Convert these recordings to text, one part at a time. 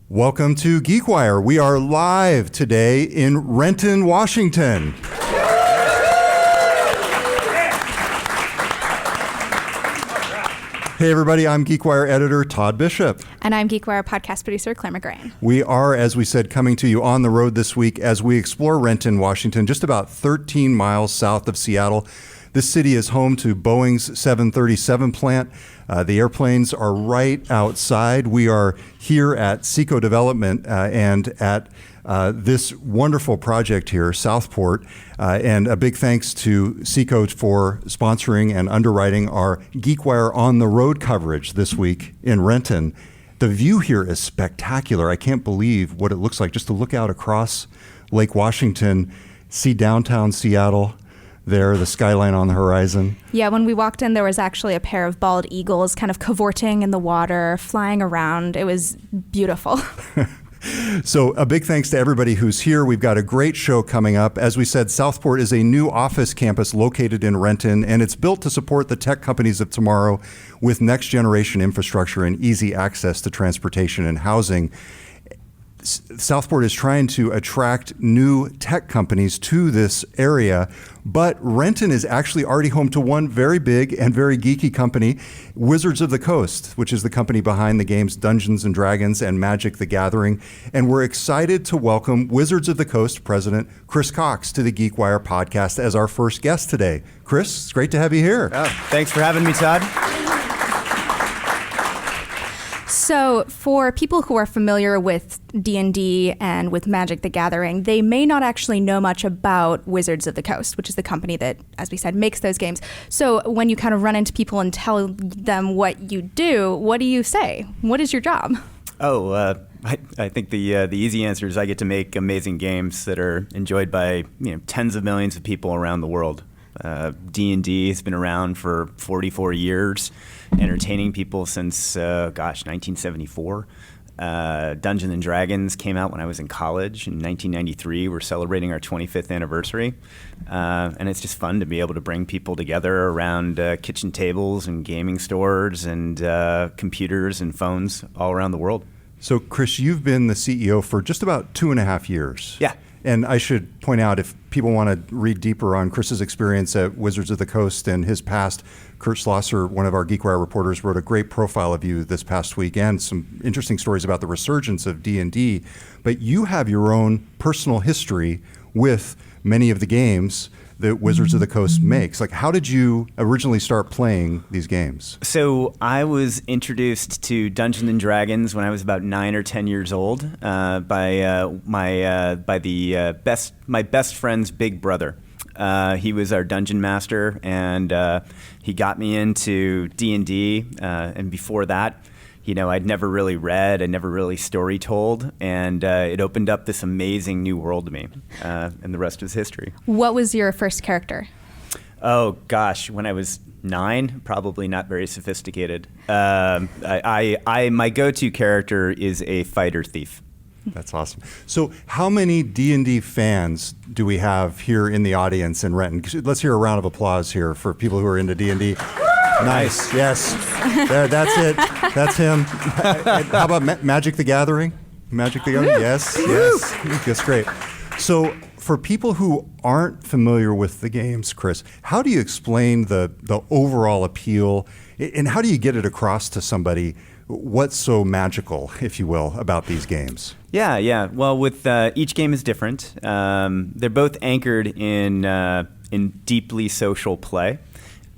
Welcome to GeekWire. We are live today in Renton, Washington. Hey everybody, I'm GeekWire editor Todd Bishop. And I'm GeekWire podcast producer Clare McGrane. We are, as we said, coming to you on the road this week as we explore Renton, Washington, just about 13 miles south of Seattle. This city is home to Boeing's 737 plant. The airplanes are right outside. We are here at Seco Development and at this wonderful project here, Southport. And a big thanks to Seco for sponsoring and underwriting our GeekWire on the road coverage this week in Renton. The view here is spectacular. I can't believe what it looks like just to look out across Lake Washington, see downtown Seattle. There, the skyline on the horizon. Yeah, when we walked in, there was actually a pair of bald eagles kind of cavorting in the water, flying around. It was beautiful. So a big thanks to everybody who's here. We've got a great show coming up. As we said, Southport is a new office campus located in Renton, and it's built to support the tech companies of tomorrow with next generation infrastructure and easy access to transportation and housing. Southport is trying to attract new tech companies to this area, but Renton is actually already home to one very big and very geeky company, Wizards of the Coast, which is the company behind the games Dungeons and Dragons and Magic the Gathering. And we're excited to welcome Wizards of the Coast President Chris Cox to the GeekWire podcast as our first guest today. Chris, it's great to have you here. Oh, thanks for having me, Todd. So for people who are familiar with D&D and with Magic the Gathering, they may not actually know much about Wizards of the Coast, which is the company that, as we said, makes those games. So when you kind of run into people and tell them what you do, what do you say? What is your job? I think the easy answer is I get to make amazing games that are enjoyed by tens of millions of people around the world. D&D has been around for 44 years, entertaining people since, 1974. Dungeons and Dragons came out when I was in college in 1993. We're celebrating our 25th anniversary. And it's just fun to be able to bring people together around kitchen tables and gaming stores and computers and phones all around the world. So, Chris, you've been the CEO for just about 2.5 years. Yeah. And I should point out, if people want to read deeper on Chris's experience at Wizards of the Coast and his past, Kurt Schlosser, one of our GeekWire reporters, wrote a great profile of you this past week and some interesting stories about the resurgence of D&D. But you have your own personal history with many of the games that Wizards of the Coast makes. Like, how did you originally start playing these games? So I was introduced to Dungeons and Dragons when I was about 9 or 10 years old by my best friend's big brother. He was our dungeon master, and he got me into D&D. And before that, I'd never really read, I'd never really story told, and it opened up this amazing new world to me, and the rest is history. What was your first character? Oh, gosh, when I was 9, probably not very sophisticated. My go-to character is a fighter thief. That's awesome. So how many D&D fans do we have here in the audience in Renton? Let's hear a round of applause here for people who are into D&D. Nice. Yes. That's it. That's him. How about Magic the Gathering? Magic the Gathering? Yes. Yes. That's great. So for people who aren't familiar with the games, Chris, how do you explain the overall appeal, and how do you get it across to somebody what's so magical, if you will, about these games? Yeah. Well, with each game is different. They're both anchored in deeply social play.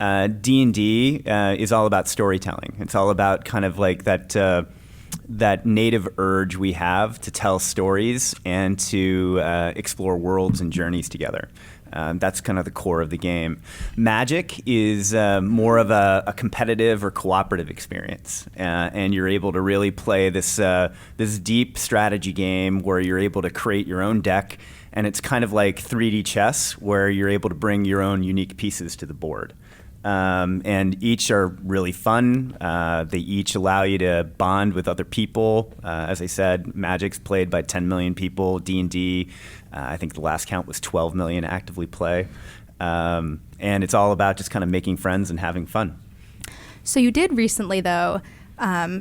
D&D is all about storytelling. It's all about kind of like that native urge we have to tell stories and to explore worlds and journeys together. That's kind of the core of the game. Magic is more of a competitive or cooperative experience, and you're able to really play this deep strategy game where you're able to create your own deck, and it's kind of like 3D chess where you're able to bring your own unique pieces to the board. And each are really fun. They each allow you to bond with other people. As I said, Magic's played by 10 million people. D&D, I think the last count was 12 million actively play. And it's all about just kind of making friends and having fun. So you did recently, though,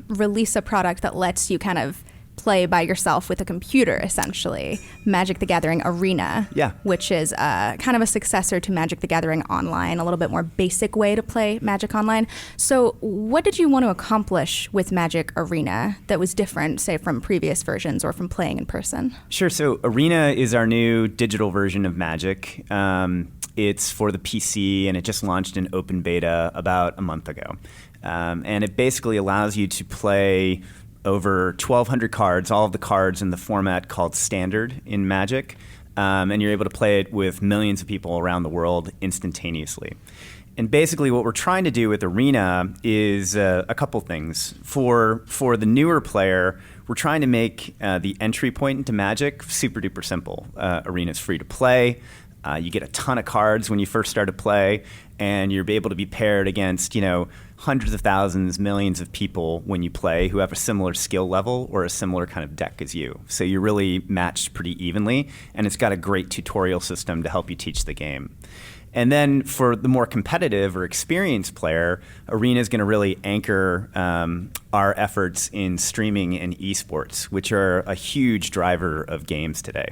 release a product that lets you kind of play by yourself with a computer, essentially, Magic the Gathering Arena, Yeah. which is kind of a successor to Magic the Gathering Online, a little bit more basic way to play Magic Online. So what did you want to accomplish with Magic Arena that was different, say, from previous versions or from playing in person? Sure. So Arena is our new digital version of Magic. It's for the PC, and it just launched in open beta about a month ago. And it basically allows you to play over 1,200 cards, all of the cards in the format called Standard in Magic. And you're able to play it with millions of people around the world instantaneously. And basically what we're trying to do with Arena is a couple things. For the newer player, we're trying to make the entry point into Magic super duper simple. Arena's free to play. You get a ton of cards when you first start to play, and you're able to be paired against, hundreds of thousands, millions of people when you play who have a similar skill level or a similar kind of deck as you. So you're really matched pretty evenly, and it's got a great tutorial system to help you teach the game. And then for the more competitive or experienced player, Arena is going to really anchor our efforts in streaming and esports, which are a huge driver of games today.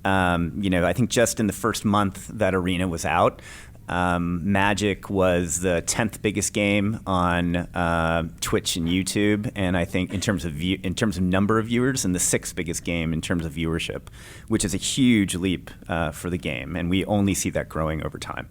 I think just in the first month that Arena was out, Magic was the 10th biggest game on Twitch and YouTube, and I think in terms of number of viewers, and the 6th biggest game in terms of viewership, which is a huge leap for the game, and we only see that growing over time.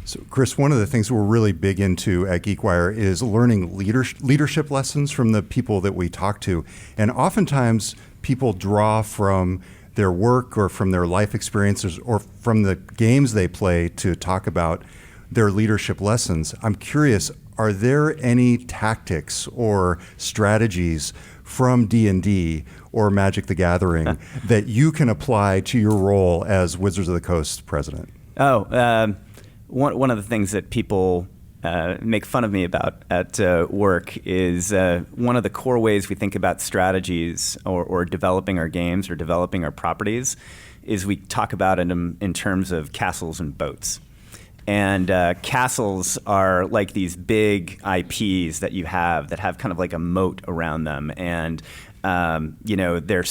So, Chris, one of the things we're really big into at GeekWire is learning leadership lessons from the people that we talk to, and oftentimes people draw from their work or from their life experiences or from the games they play to talk about their leadership lessons. I'm curious, are there any tactics or strategies from D&D or Magic the Gathering that you can apply to your role as Wizards of the Coast president? One of the things that people make fun of me about at work is one of the core ways we think about strategies or developing our games or developing our properties is we talk about it in terms of castles and boats. And castles are like these big IPs that you have that have kind of like a moat around them, and they're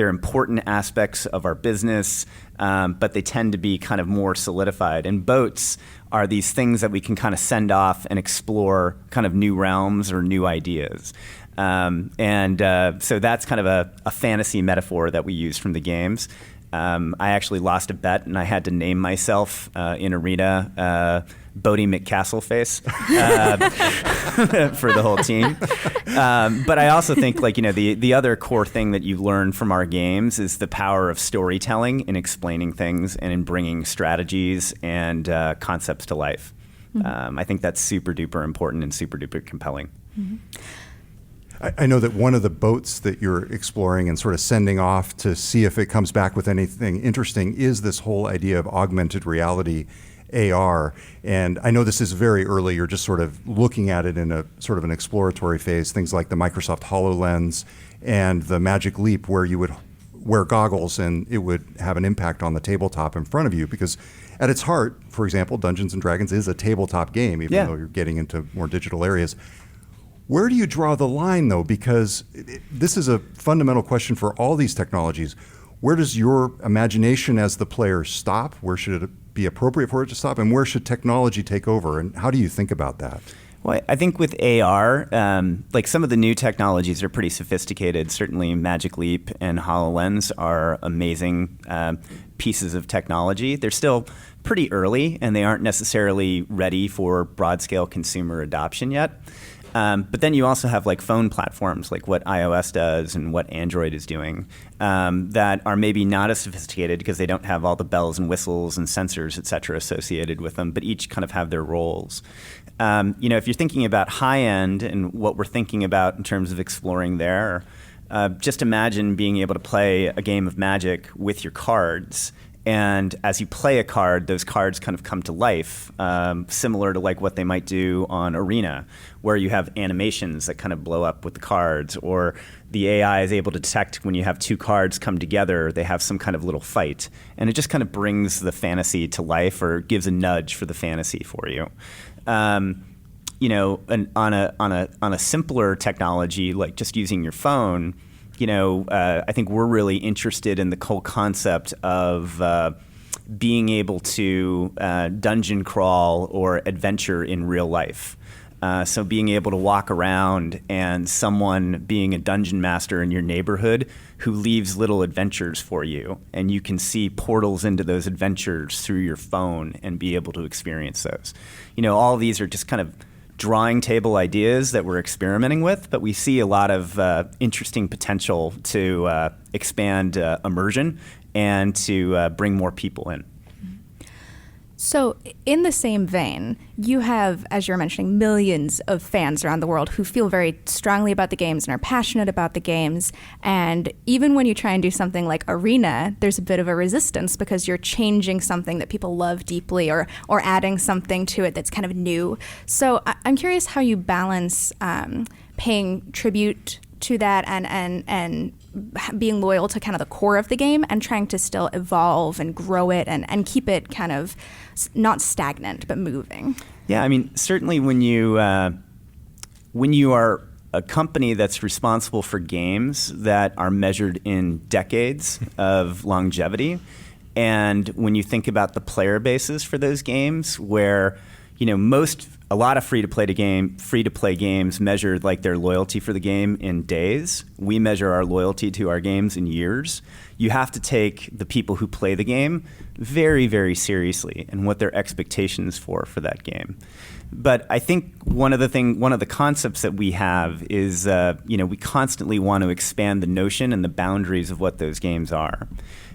important aspects of our business, but they tend to be kind of more solidified. And boats are these things that we can kind of send off and explore kind of new realms or new ideas. So that's kind of a fantasy metaphor that we use from the games. I actually lost a bet, and I had to name myself in Arena Bodie McCastleface for the whole team. But I also think, the other core thing that you learn from our games is the power of storytelling in explaining things and in bringing strategies and concepts to life. Mm-hmm. I think that's super duper important and super duper compelling. Mm-hmm. I know that one of the boats that you're exploring and sort of sending off to see if it comes back with anything interesting is this whole idea of augmented reality, AR. And I know this is very early. You're just sort of looking at it in a sort of an exploratory phase, things like the Microsoft HoloLens and the Magic Leap, where you would wear goggles and it would have an impact on the tabletop in front of you. Because at its heart, for example, Dungeons & Dragons is a tabletop game, even though you're getting into more digital areas. Where do you draw the line, though? Because this is a fundamental question for all these technologies. Where does your imagination as the player stop? Where should it be appropriate for it to stop? And where should technology take over? And how do you think about that? Well, I think with AR, some of the new technologies are pretty sophisticated. Certainly Magic Leap and HoloLens are amazing pieces of technology. They're still pretty early, and they aren't necessarily ready for broad-scale consumer adoption yet. But then you also have phone platforms like what iOS does and what Android is doing that are maybe not as sophisticated because they don't have all the bells and whistles and sensors, et cetera, associated with them, but each kind of have their roles. If you're thinking about high end and what we're thinking about in terms of exploring there, just imagine being able to play a game of Magic with your cards. And as you play a card, those cards kind of come to life, similar to what they might do on Arena, where you have animations that kind of blow up with the cards, or the AI is able to detect when you have two cards come together, they have some kind of little fight. And it just kind of brings the fantasy to life or gives a nudge for the fantasy for you. On a simpler technology, like just using your phone, I think we're really interested in the whole concept of being able to dungeon crawl or adventure in real life. So being able to walk around and someone being a dungeon master in your neighborhood who leaves little adventures for you, and you can see portals into those adventures through your phone and be able to experience those. All of these are just kind of drawing table ideas that we're experimenting with, but we see a lot of interesting potential to expand immersion and to bring more people in. So in the same vein, you have, as you're mentioning, millions of fans around the world who feel very strongly about the games and are passionate about the games. And even when you try and do something like Arena, there's a bit of a resistance because you're changing something that people love deeply or adding something to it that's kind of new. So I'm curious how you balance paying tribute to that and being loyal to kind of the core of the game and trying to still evolve and grow it and keep it kind of not stagnant but moving. Yeah, I mean, certainly when you are a company that's responsible for games that are measured in decades of longevity, and when you think about the player bases for those games where a lot of free-to-play games measure like their loyalty for the game in days. We measure our loyalty to our games in years. You have to take the people who play the game very, very seriously and what their expectations for that game. But I think one of the concepts that we have is, we constantly want to expand the notion and the boundaries of what those games are.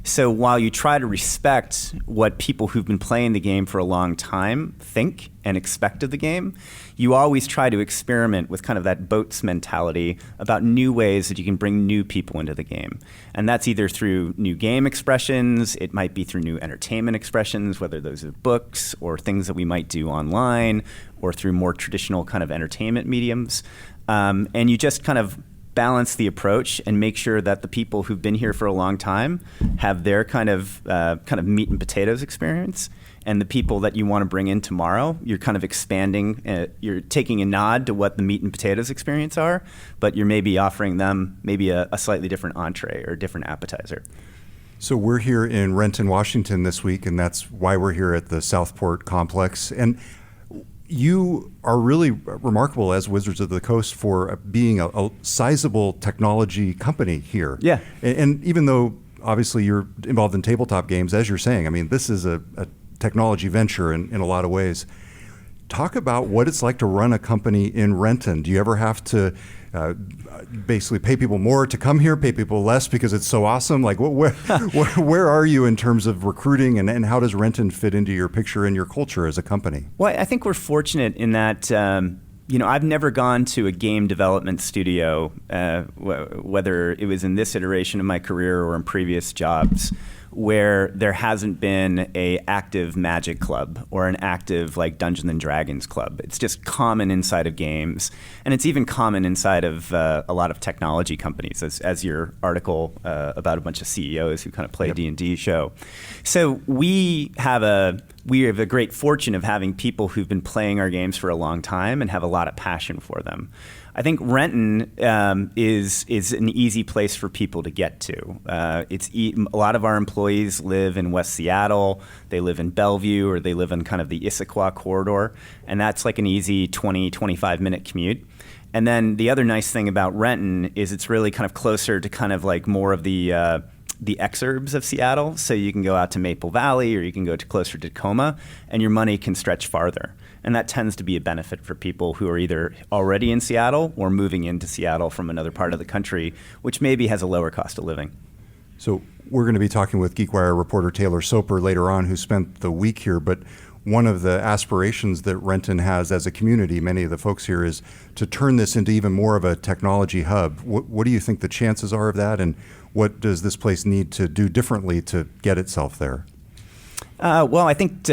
So while you try to respect what people who've been playing the game for a long time think and expect of the game, you always try to experiment with kind of that boats mentality about new ways that you can bring new people into the game. And that's either through new game expressions, it might be through new entertainment expressions, whether those are books or things that we might do online, or through more traditional kind of entertainment mediums. And you just kind of balance the approach and make sure that the people who've been here for a long time have their kind of meat and potatoes experience, and the people that you want to bring in tomorrow, you're kind of expanding. You're taking a nod to what the meat and potatoes experience are, but you're maybe offering them maybe a slightly different entree or a different appetizer. So we're here in Renton, Washington this week, and that's why we're here at the Southport complex. And you are really remarkable as Wizards of the Coast for being a sizable technology company here. Yeah. And even though obviously you're involved in tabletop games, as you're saying, I mean, this is a technology venture in a lot of ways. Talk about what it's like to run a company in Renton. Do you ever have to basically pay people more to come here, pay people less because it's so awesome? Like, where are you in terms of recruiting, and how does Renton fit into your picture and your culture as a company? Well, I think we're fortunate in that, I've never gone to a game development studio, whether it was in this iteration of my career or in previous jobs, where there hasn't been a active Magic club or an active like Dungeons and Dragons club. It's just common inside of games, and it's even common inside of a lot of technology companies, as your article about a bunch of CEOs who kind of play D&D show. So we have a great fortune of having people who've been playing our games for a long time and have a lot of passion for them. I think Renton is an easy place for people to get to. A lot of our employees live in West Seattle, they live in Bellevue, or they live in kind of the Issaquah corridor, and that's like an easy 20, 25-minute commute. And then the other nice thing about Renton is it's really kind of closer to kind of like more of the exurbs of Seattle, so you can go out to Maple Valley or you can go to closer to Tacoma, and your money can stretch farther. And that tends to be a benefit for people who are either already in Seattle or moving into Seattle from another part of the country, which maybe has a lower cost of living. So we're going to be talking with GeekWire reporter Taylor Soper later on, who spent the week here, but one of the aspirations that Renton has as a community, many of the folks here, is to turn this into even more of a technology hub. What do you think the chances are of that, and what does this place need to do differently to get itself there? Well, I think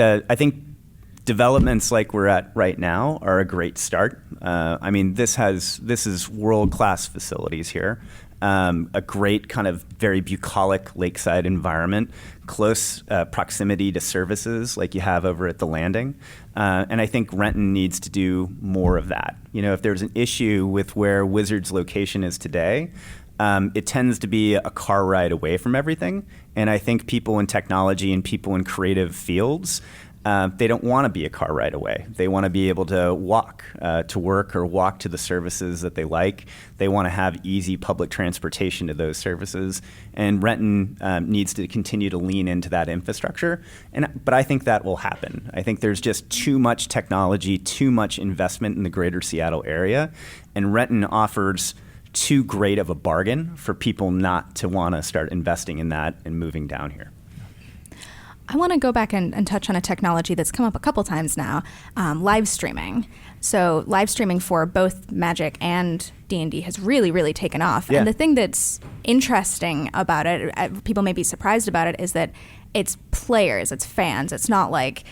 developments like we're at right now are a great start. I mean, this is world-class facilities here. A great kind of very bucolic lakeside environment, close proximity to services like you have over at the Landing. And I think Renton needs to do more of that. If there's an issue with where Wizards' location is today, it tends to be a car ride away from everything. And I think people in technology and people in creative fields, they don't want to be a car ride away. They want to be able to walk to work or walk to the services that they like. They want to have easy public transportation to those services. And Renton needs to continue to lean into that infrastructure. But I think that will happen. I think there's just too much technology, too much investment in the greater Seattle area. And Renton offers too great of a bargain for people not to want to start investing in that and moving down here. I want to go back and touch on a technology that's come up a couple times now, live streaming. So live streaming for both Magic and D&D has really, really taken off. Yeah. And the thing that's interesting about it, people may be surprised about it, is that it's players, it's fans. It's not like,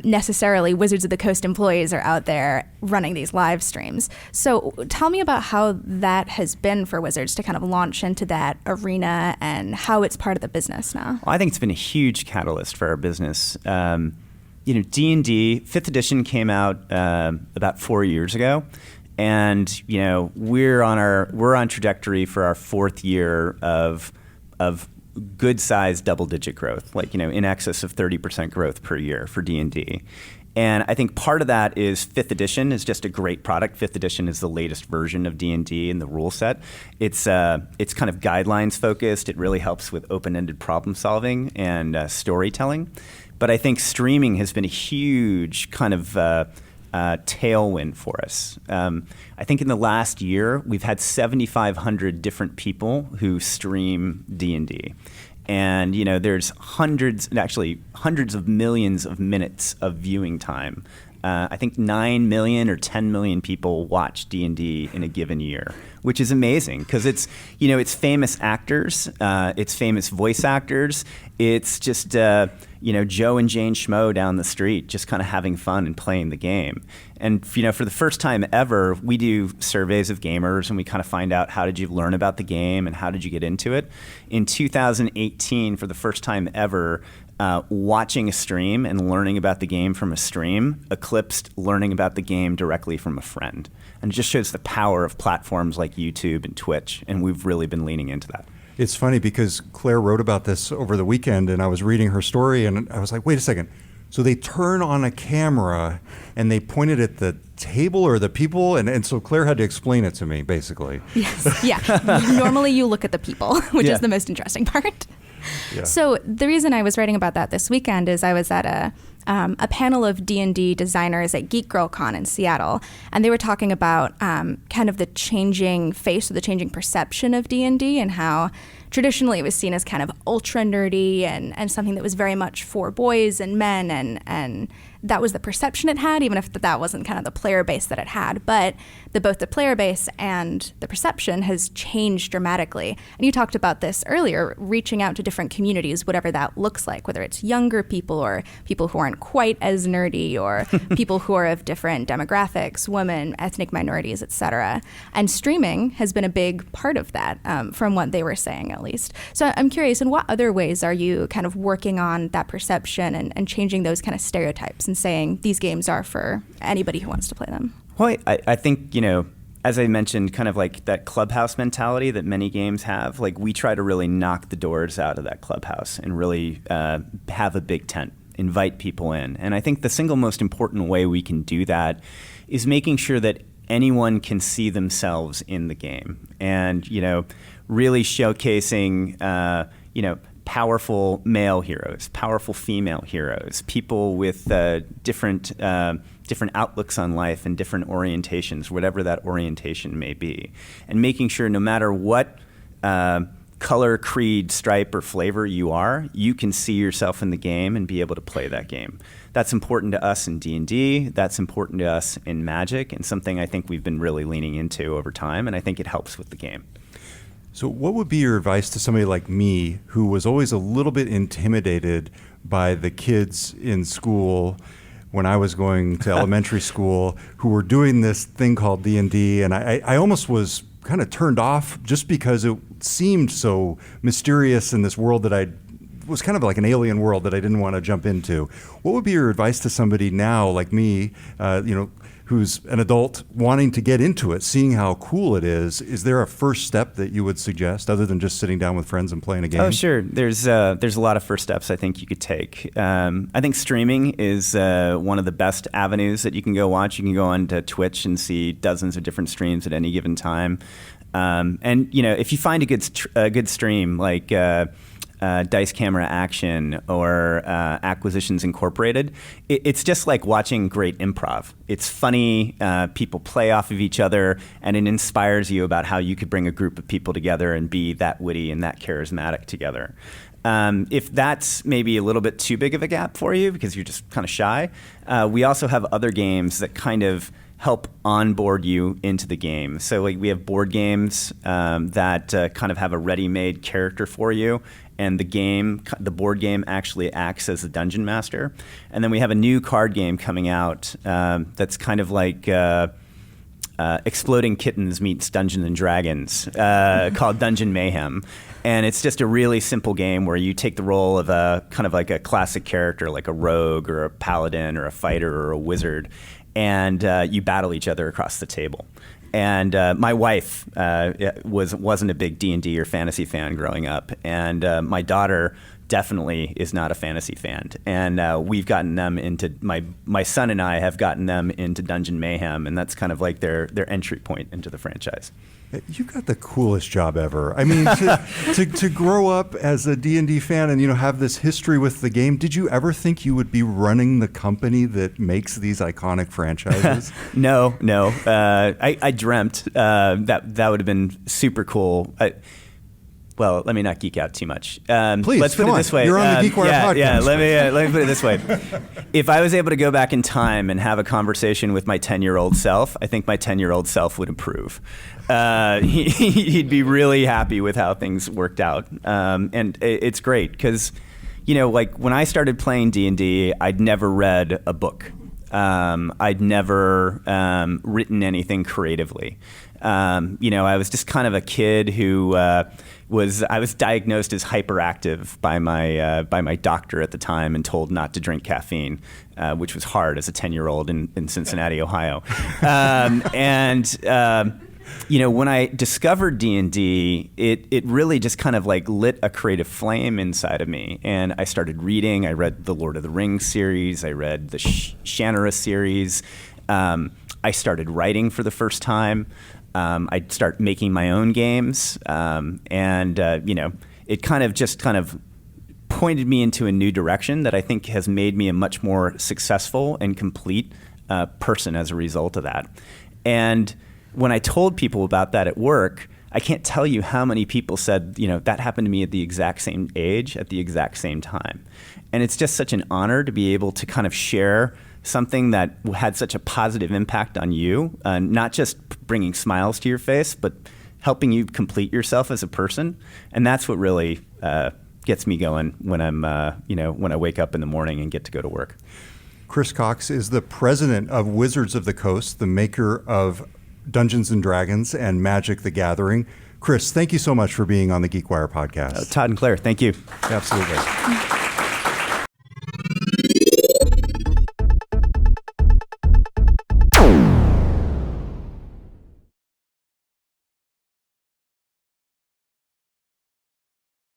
necessarily Wizards of the Coast employees are out there running these live streams. So tell me about how that has been for Wizards to kind of launch into that arena and how it's part of the business now. Well, I think it's been a huge catalyst for our business. D&D 5th edition came out about 4 years ago. And, we're on trajectory for our 4th year of good-sized double-digit growth, in excess of 30% growth per year for D&D. And I think part of that is 5th edition is just a great product. 5th edition is the latest version of D&D in the rule set. It's kind of guidelines focused. It really helps with open-ended problem solving and storytelling. But I think streaming has been a huge kind of tailwind for us. I think in the last year, we've had 7,500 different people who stream D&D. And, there's hundreds of millions of minutes of viewing time. I think 9 million or 10 million people watch D&D in a given year, which is amazing because it's famous actors, it's famous voice actors, it's just, Joe and Jane Schmo down the street just kind of having fun and playing the game. And, for the first time ever, we do surveys of gamers and we kind of find out how did you learn about the game and how did you get into it. In 2018, for the first time ever, watching a stream and learning about the game from a stream eclipsed learning about the game directly from a friend. And it just shows the power of platforms like YouTube and Twitch, and we've really been leaning into that. It's funny because Claire wrote about this over the weekend, and I was reading her story, and I was like, wait a second. So they turn on a camera, and they point it at the table or the people, and so Claire had to explain it to me, basically. Yes, yeah. Normally you look at the people, which is the most interesting part. Yeah. So the reason I was writing about that this weekend is I was at a panel of D&D designers at GeekWire in Seattle, and they were talking about kind of the changing face or the changing perception of D&D and how traditionally it was seen as kind of ultra nerdy and something that was very much for boys and men, and that was the perception it had, even if that wasn't kind of the player base that it had. But both the player base and the perception has changed dramatically. And you talked about this earlier, reaching out to different communities, whatever that looks like, whether it's younger people or people who aren't quite as nerdy or people who are of different demographics, women, ethnic minorities, etc. And streaming has been a big part of that, from what they were saying at least. So I'm curious, in what other ways are you kind of working on that perception and changing those kind of stereotypes and saying these games are for anybody who wants to play them? Well, I think, as I mentioned, kind of like that clubhouse mentality that many games have, like we try to really knock the doors out of that clubhouse and really have a big tent, invite people in. And I think the single most important way we can do that is making sure that anyone can see themselves in the game and, really showcasing, powerful male heroes, powerful female heroes, people with different outlooks on life and different orientations, whatever that orientation may be. And making sure no matter what color, creed, stripe, or flavor you are, you can see yourself in the game and be able to play that game. That's important to us in D&D. That's important to us in Magic, and something I think we've been really leaning into over time, and I think it helps with the game. So what would be your advice to somebody like me who was always a little bit intimidated by the kids in school when I was going to elementary school who were doing this thing called D&D, and I almost was kind of turned off just because it seemed so mysterious in this world that I was kind of like an alien world that I didn't want to jump into. What would be your advice to somebody now like me, who's an adult wanting to get into it, seeing how cool it is? Is there a first step that you would suggest other than just sitting down with friends and playing a game? Oh, sure. There's a lot of first steps I think you could take. I think streaming is one of the best avenues that you can go watch. You can go on to Twitch and see dozens of different streams at any given time. And if you find a good stream like Dice Camera Action or Acquisitions Incorporated, it's just like watching great improv. It's funny, people play off of each other, and it inspires you about how you could bring a group of people together and be that witty and that charismatic together. If that's maybe a little bit too big of a gap for you because you're just kind of shy, we also have other games that kind of help onboard you into the game. So we have board games that kind of have a ready-made character for you, and the board game actually acts as the dungeon master. And then we have a new card game coming out that's kind of like Exploding Kittens meets Dungeons and Dragons called Dungeon Mayhem. And it's just a really simple game where you take the role of a kind of like a classic character, like a rogue or a paladin or a fighter or a wizard, and you battle each other across the table. And my wife wasn't a big D&D or fantasy fan growing up, and my daughter definitely is not a fantasy fan. And we've gotten them into my son and I have gotten them into Dungeon Mayhem, and that's kind of like their entry point into the franchise. You got the coolest job ever. I mean, to grow up as a D&D fan and have this history with the game. Did you ever think you would be running the company that makes these iconic franchises? No. I dreamt that would have been super cool. Well, let me not geek out too much. Please, let's put it this way. You're on the GeekWire podcast. Yeah, let me put it this way. If I was able to go back in time and have a conversation with my 10-year-old self, I think my 10-year-old self would improve. He'd be really happy with how things worked out. And it's great because, like when I started playing D&D, I'd never read a book. I'd never written anything creatively. I was just kind of a kid who I was diagnosed as hyperactive by my doctor at the time and told not to drink caffeine, which was hard as a 10-year-old in Cincinnati, Ohio. When I discovered D&D, it really just kind of like lit a creative flame inside of me. And I started reading. I read the Lord of the Rings series. I read the Shannara series. I started writing for the first time. I'd start making my own games. It kind of pointed me into a new direction that I think has made me a much more successful and complete person as a result of that. And when I told people about that at work, I can't tell you how many people said, that happened to me at the exact same age, at the exact same time. And it's just such an honor to be able to kind of share something that had such a positive impact on you, not just bringing smiles to your face, but helping you complete yourself as a person. And that's what really gets me going when when I wake up in the morning and get to go to work. Chris Cox is the president of Wizards of the Coast, the maker of Dungeons and Dragons and Magic the Gathering. Chris, thank you so much for being on the GeekWire podcast. Todd and Clare, thank you. Absolutely.